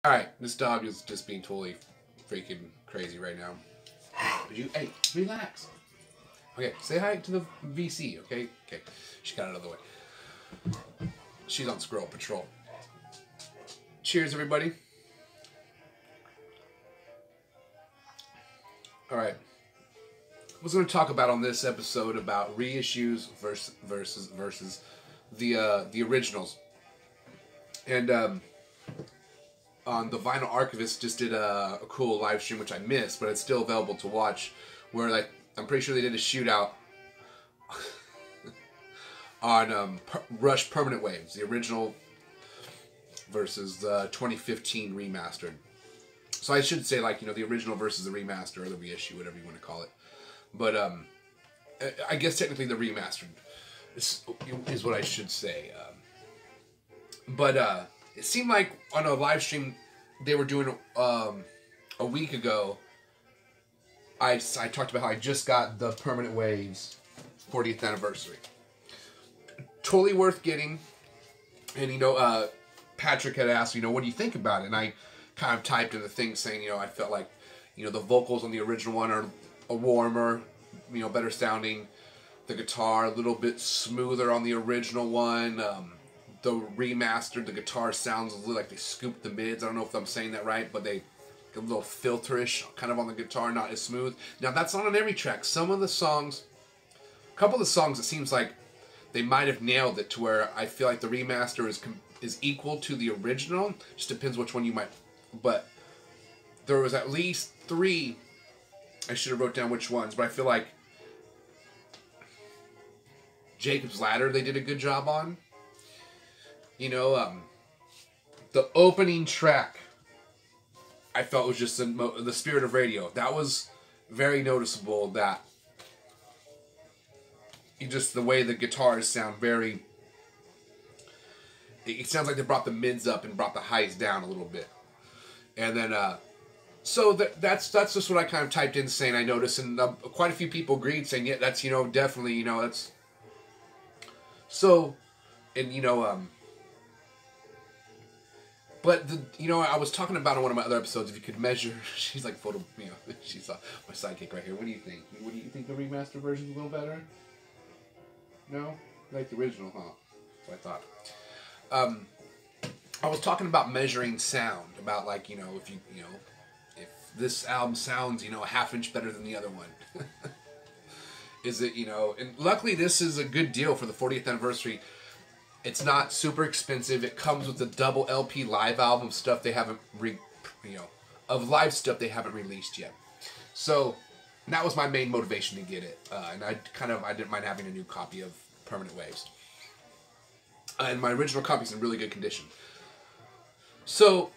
Alright, this dog is just being totally freaking crazy right now. Hey, relax. Okay, say hi to the VC, okay? Okay, she got it out of the way. She's on squirrel patrol. Cheers, everybody. Alright. I was going to talk about on this episode about reissues versus the originals. And, on the Vinyl Archivist just did a cool live stream, which I missed, but it's still available to watch, where like I'm pretty sure they did a shootout on Rush Permanent Waves, the original versus the 2015 remastered. So I should say, like, you know, the original versus the remaster, or the reissue, whatever you want to call it. But I guess technically the remastered is what I should say. But it seemed like on a live stream they were doing a week ago, I talked about how I just got the Permanent Waves 40th anniversary. Totally worth getting. And, you know, Patrick had asked, you know, what do you think about it? And I kind of typed in the thing saying, you know, I felt like, you know, the vocals on the original one are warmer, you know, better sounding. The guitar a little bit smoother on the original one. The remastered, the guitar sounds a little like they scooped the mids. I don't know if I'm saying that right, but they get a little filterish kind of on the guitar, not as smooth. Now, that's not on every track. Some of the songs, a couple of the songs, it seems like they might have nailed it to where I feel like the remaster is equal to the original. Just depends which one you might. But there was at least 3. I should have wrote down which ones, but I feel like Jacob's Ladder they did a good job on. You know, the opening track, I felt was just the spirit of radio. That was very noticeable. That just the way the guitars sound very. It sounds like they brought the mids up and brought the highs down a little bit, and then so that's just what I kind of typed in saying I noticed, and quite a few people agreed saying yeah, that's, you know, definitely, you know, that's so, and you know But, you know, I was talking about on one of my other episodes, if you could measure, she's like photo, you know, she's my sidekick right here. What do you think? What do you think the remastered version is a little better? No? You like the original, huh? That's what I thought. I was talking about measuring sound, about like, you know, if if this album sounds, you know, a ½ inch better than the other one. Is it, you know, and luckily this is a good deal for the 40th anniversary. It's not super expensive. It comes with a double LP live album stuff they haven't of live stuff they haven't released yet. So that was my main motivation to get it, and I didn't mind having a new copy of Permanent Waves. And my original copy's in really good condition. So,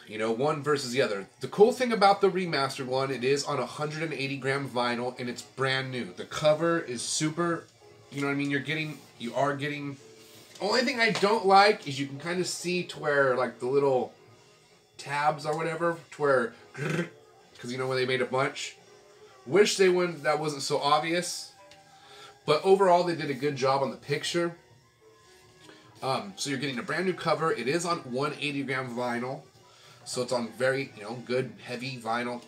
you know, one versus the other. The cool thing about the remastered one, it is on 180 gram vinyl, and it's brand new. The cover is super, you know what I mean? You are getting. Only thing I don't like is you can kind of see to where, like, the little tabs or whatever, to where, because, you know, when they made a bunch. Wish they wouldn't, that wasn't so obvious. But overall, they did a good job on the picture. So you're getting a brand new cover. It is on 180 gram vinyl. So it's on very, you know, good, heavy vinyl.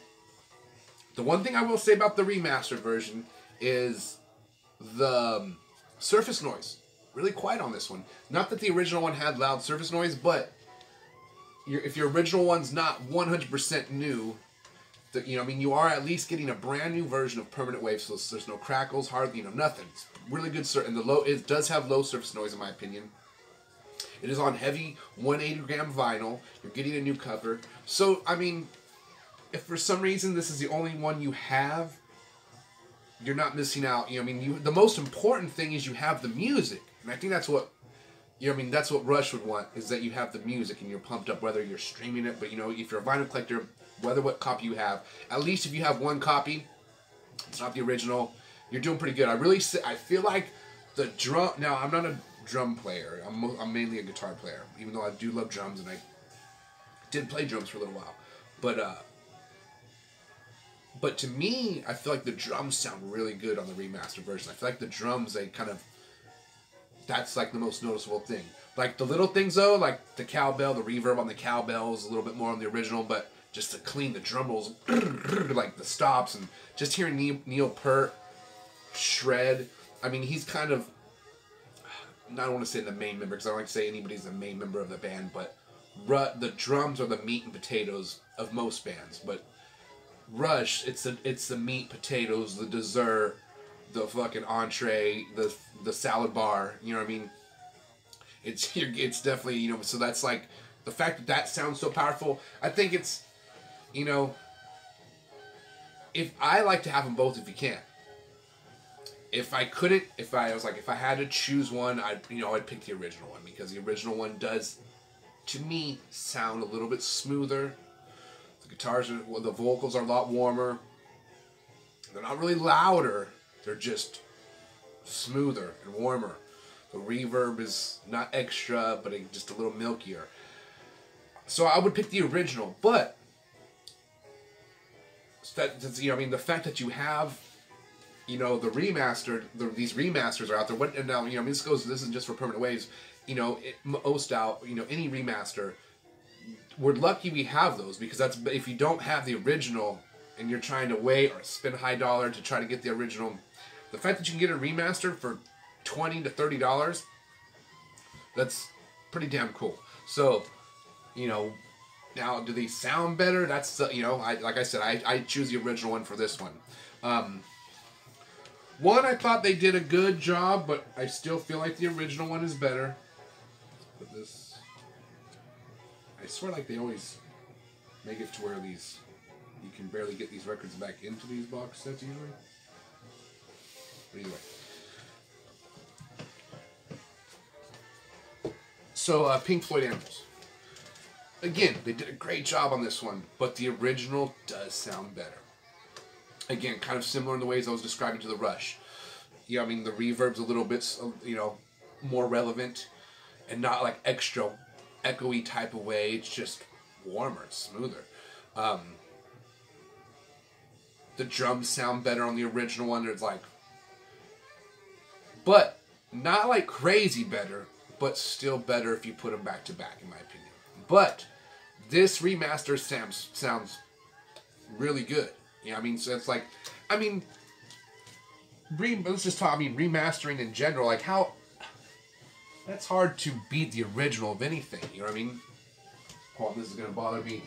The one thing I will say about the remastered version is the surface noise. Really quiet on this one. Not that the original one had loud surface noise, but if your original one's not 100% new, you know, I mean, you are at least getting a brand new version of Permanent Waves, so there's no crackles, hardly, you know, nothing. It's really good, and it does have low surface noise, in my opinion. It is on heavy 180 gram vinyl. You're getting a new cover. So, I mean, if for some reason this is the only one you have, you're not missing out. You know, I mean, the most important thing is you have the music. And I think that's what, you know, I mean, that's what Rush would want, is that you have the music and you're pumped up, whether you're streaming it. But, you know, if you're a vinyl collector, whether what copy you have, at least if you have one copy, it's not the original, you're doing pretty good. I feel like the drum, now I'm not a drum player. I'm mainly a guitar player, even though I do love drums, and I did play drums for a little while. But to me, I feel like the drums sound really good on the remastered version. I feel like the drums, that's like the most noticeable thing. Like the little things though, like the cowbell, the reverb on the cowbell is a little bit more on the original, but just to clean the drum rolls, like the stops, and just hearing Neil Peart shred. I mean, he's kind of, I don't want to say the main member because I don't like to say anybody's the main member of the band, but the drums are the meat and potatoes of most bands. But Rush, it's the meat, potatoes, the dessert, the fucking entree, the salad bar. You know what I mean? It's definitely, you know. So that's like the fact that that sounds so powerful. I think it's, you know, if I like to have them both if you can. If I couldn't, if I had to choose one, I'd pick the original one because the original one does, to me, sound a little bit smoother. The guitars the vocals are a lot warmer. They're not really louder. They're just smoother and warmer. The reverb is not extra, but just a little milkier. So I would pick the original, but the fact that you have, you know, the remastered, these remasters are out there. And now, you know, this isn't just for Permanent Waves. You know, most out, you know, any remaster, we're lucky we have those because that's, if you don't have the original and you're trying to wait or spend high dollar to try to get the original, the fact that you can get a remaster for $20 to $30, that's pretty damn cool. So, you know, now do they sound better? That's you know, like I said, I choose the original one for this one. One, I thought they did a good job, but I still feel like the original one is better. But this, I swear, like they always make it to where you can barely get these records back into these box sets usually. But either way. So, Pink Floyd Animals. Again, they did a great job on this one, but the original does sound better. Again, kind of similar in the ways I was describing to the Rush. Yeah, I mean, the reverb's a little bit, you know, more relevant and not like extra echoey type of way. It's just warmer, it's smoother. The drums sound better on the original one. There's like, but not like crazy better, but still better if you put them back to back, in my opinion. But this remaster sounds really good. You know what I mean? So it's like, I mean, let's just talk, I mean, remastering in general, like how, that's hard to beat the original of anything, you know what I mean? Hold on, this is going to bother me,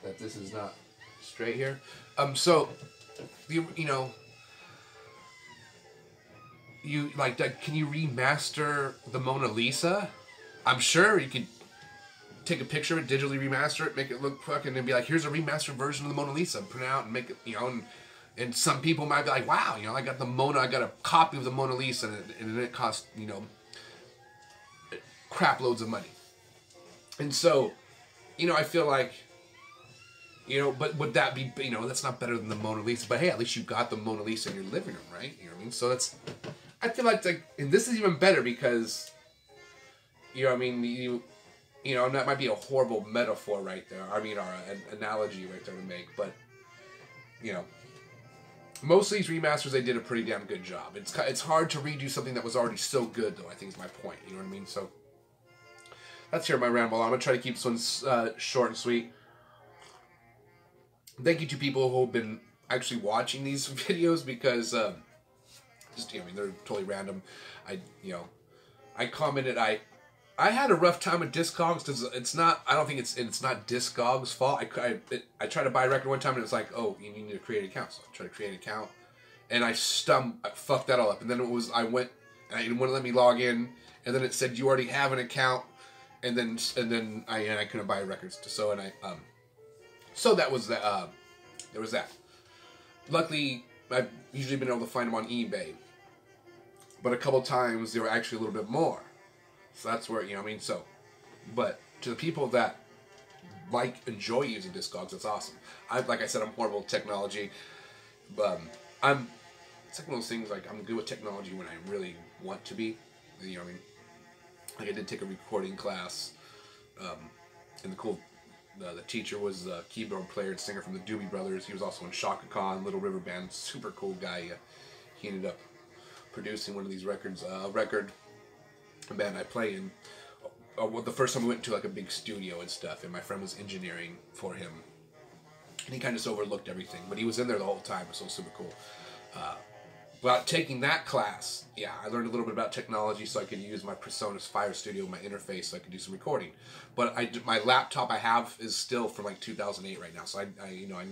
that this is not straight here. So, you know, can you remaster the Mona Lisa? I'm sure you could take a picture of it, digitally remaster it, make it look fucking, and be like, here's a remastered version of the Mona Lisa, print it out and make it, you know, and some people might be like, wow, you know, I got a copy of the Mona Lisa, and it cost, you know, crap loads of money. And so, you know, I feel like, you know, but would that be, you know, that's not better than the Mona Lisa, but hey, at least you got the Mona Lisa in your living room, right? You know what I mean? So that's, I feel like, and this is even better because, you know what I mean, you know, and that might be a horrible metaphor right there. I mean, or an analogy right there to make. But, you know, most of these remasters, they did a pretty damn good job. It's hard to redo something that was already so good, though, I think is my point. You know what I mean? So, that's here my ramble. I'm going to try to keep this one short and sweet. Thank you to people who have been actually watching these videos because, just, you know, I mean, they're totally random. I commented, I had a rough time with Discogs because it's not, I don't think it's not Discogs' fault. I tried to buy a record one time and it was like, oh, you need to create an account. So I tried to create an account and I fucked that all up. And then I went and it wouldn't let me log in. And then it said, you already have an account. And then I couldn't buy records. So that was that, there was that. Luckily, I've usually been able to find them on eBay. But a couple times they were actually a little bit more. So that's where, you know what I mean? So, but to the people that enjoy using Discogs, that's awesome. Like I said, I'm horrible with technology. But it's like one of those things, like, I'm good with technology when I really want to be. You know what I mean? Like, I did take a recording class, and the teacher was a keyboard player and singer from the Doobie Brothers. He was also in Shaka Khan, Little River Band, super cool guy. He ended up producing one of these records, a band I play in, well, the first time we went to like a big studio and stuff, and my friend was engineering for him, and he kind of just overlooked everything, but he was in there the whole time, so it was super cool. But taking that class, yeah, I learned a little bit about technology so I could use my PreSonus Fire Studio, my interface, so I could do some recording. But my laptop I have is still from like 2008 right now, so I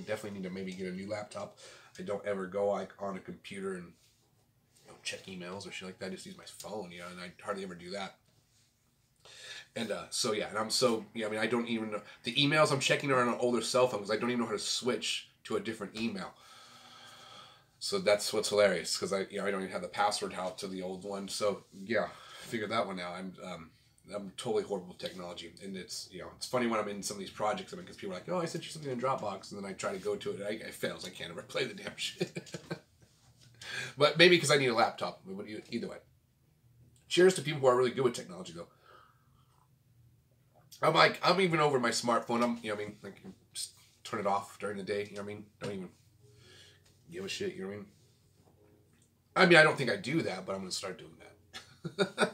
definitely need to maybe get a new laptop. I don't ever go like on a computer and check emails or shit like that. I just use my phone, and I hardly ever do that. And so yeah, and I don't even know the emails I'm checking are on an older cell phone because I don't even know how to switch to a different email. So that's what's hilarious because I don't even have the password out to the old one. So yeah, figure that one out. I'm totally horrible with technology, and it's it's funny when I'm in some of these projects because people are like, oh, I sent you something in Dropbox, and then I try to go to it, and it fails. I can't ever play the damn shit. But maybe because I need a laptop. Either way. Cheers to people who are really good with technology, though. I'm even over my smartphone. I can just turn it off during the day. Don't even give a shit. I don't think I do that, but I'm gonna start doing that.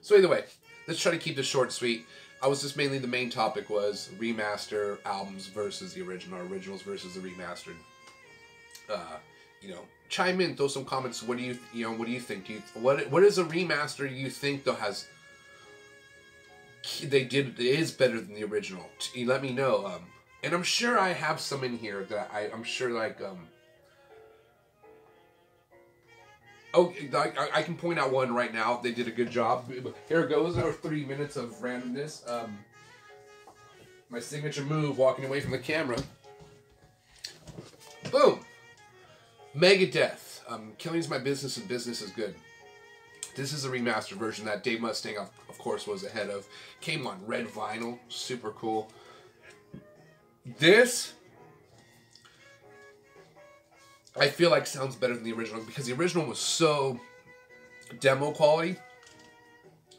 So either way, let's try to keep this short and sweet. The main topic was remaster albums versus the originals versus the remastered. Chime in, throw some comments. What do you think? What is a remaster you think though is better than the original? Let me know. And I'm sure I have some in here that I'm sure like I can point out one right now. They did a good job. Here goes our 30 minutes of randomness. My signature move, walking away from the camera. Boom. Megadeth. Killing is my business and business is good. This is a remastered version that Dave Mustaine, of course, was ahead of. Came on red vinyl. Super cool. This, I feel like sounds better than the original because the original was so demo quality.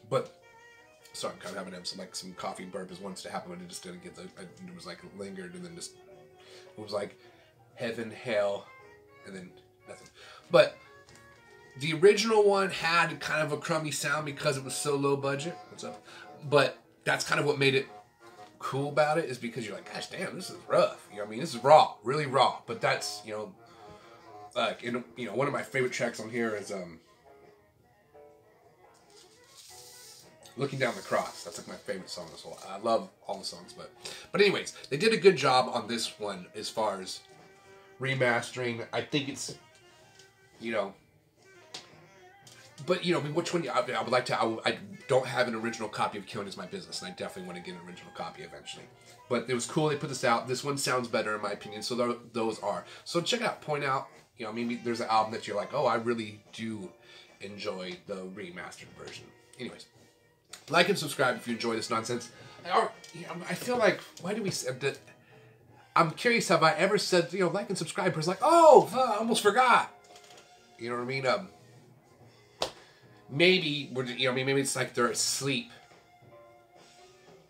But, sorry, I'm kind of having some coffee burp as wants to happen, but it just didn't get it was like lingered and then just, it was like heaven, hell, and then nothing. But the original one had kind of a crummy sound because it was so low budget. What's up? But that's kind of what made it cool about it, is because you're like, gosh damn, this is rough. This is raw, really raw. But that's, one of my favorite tracks on here is Looking Down the Cross. That's like my favorite song this whole. I love all the songs, but anyways, they did a good job on this one as far as remastering. I think it's, but which one I would like to. I don't have an original copy of Killing Is My Business, and I definitely want to get an original copy eventually. But it was cool they put this out. This one sounds better in my opinion. So those are. So check out, point out. Maybe there's an album that you're like, oh, I really do enjoy the remastered version. Anyways, like and subscribe if you enjoy this nonsense. I feel like, why do we say that? I'm curious, have I ever said, like and subscribe? It's like, oh, I almost forgot. You know what I mean? Maybe maybe it's like they're asleep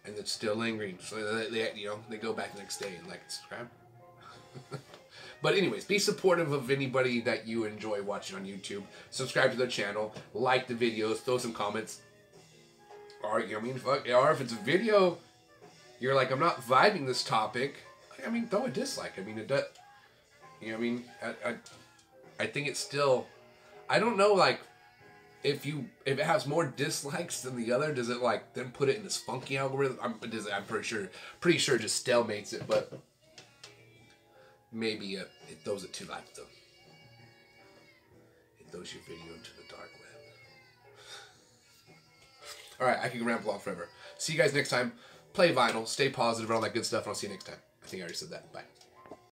and it's still lingering. So they go back the next day and like and subscribe. But anyways, be supportive of anybody that you enjoy watching on YouTube. Subscribe to their channel, like the videos, throw some comments. Or or if it's a video, you're like, I'm not vibing this topic. Throw a dislike. It does. I think it's still. I don't know, like. If it has more dislikes than the other, does it like then put it in this funky algorithm? I'm pretty sure it just stalemates it, but maybe it throws it to like the. It throws your video into the dark web. All right, I can ramble on forever. See you guys next time. Play vinyl, stay positive, and all that good stuff, and I'll see you next time. I think I already said that. Bye.